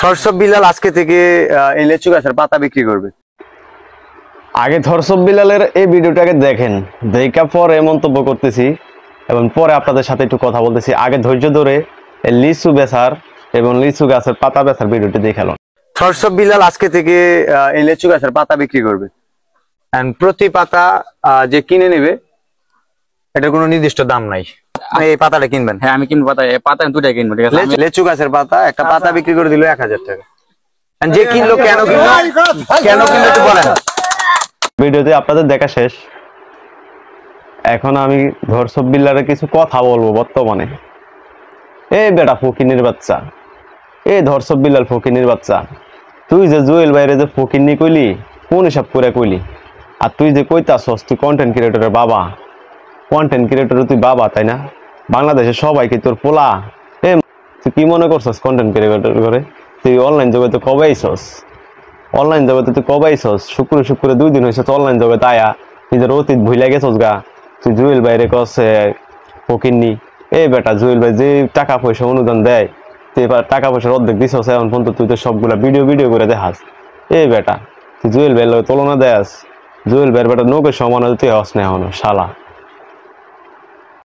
ধর্ষক বিলাল আজকে থেকে এই লেচু গাছের পাতা বিক্রি করবে। আগে ধর্ষক বিলালের এই ভিডিওটাকে দেখেন, দেখা পরে মন্তব্য করতেছি এবং পরে আপনাদের সাথে একটু কথা বলতেছি। আগে ধৈর্য ধরে লিচু বেচার এবং লিচু গাছের পাতা বেচার ভিডিওটি দেখালো। ধর্ষক বিলাল আজকে থেকে এই লেচু গাছের পাতা বিক্রি করবে। প্রতি পাতা যে কিনে নেবে এটার কোনো নির্দিষ্ট দাম নাই। এই পাতাটা কিনবেন? হ্যাঁ আমি কিনবো, পাতা দুটাই কিনবো, ঠিক আছে? লেচু গাছের পাতা একটা পাতা বিক্রি করে দিল 1000 টাকা। যে কিনলো কেন কিনলো একটু বলেন। ভিডিওতে আপনাদের দেখা শেষ। এখন আমি ধর্ষক বিলালের কিছু কথা বলবো। বর্তমানে এই বেটা ফকিনির বাচ্চা, এই ধর্ষক বিলাল ফকিনির বাচ্চা, তুই যে জুয়েল বাইরে যে ফকিনি কইলি কোন হিসাব করে কইলি? আর তুই যে কইতাছস তুই কন্টেন্ট ক্রিয়েটরের বাবা, কন্টেন্ট ক্রিয়েটর তুই বাবা, তাই না? বাংলাদেশের সবাই কি তোর পোলা? তুই কি মনে করছস কন্টেন্ট ক্রিয়েটর করে? তুই অনলাইন জগতে কবে আইছস? অনলাইন জগতে তুই কবে আইছস? শুক্রে 2 দিন হয়েছে অনলাইন জগতে আয়া, নিজের অতীত ভুলে গেছস গা। তুই জুয়েল বাইরে কস ফকিন্নি। এই বেটা জুয়েল ভাই যে টাকা পয়সা অনুদান দেয়, তুই এবার টাকা পয়সার অর্ধেক দিছস এখন পর্যন্ত। তুই তো সবগুলা ভিডিও করে দেখাস। এই বেটা তুই জুয়েল ভাইয়ের তুলনা দেয়াস? জুয়েল ভাইয়ের বেটা নৌকের সমান তুই হস না এখনো শালা।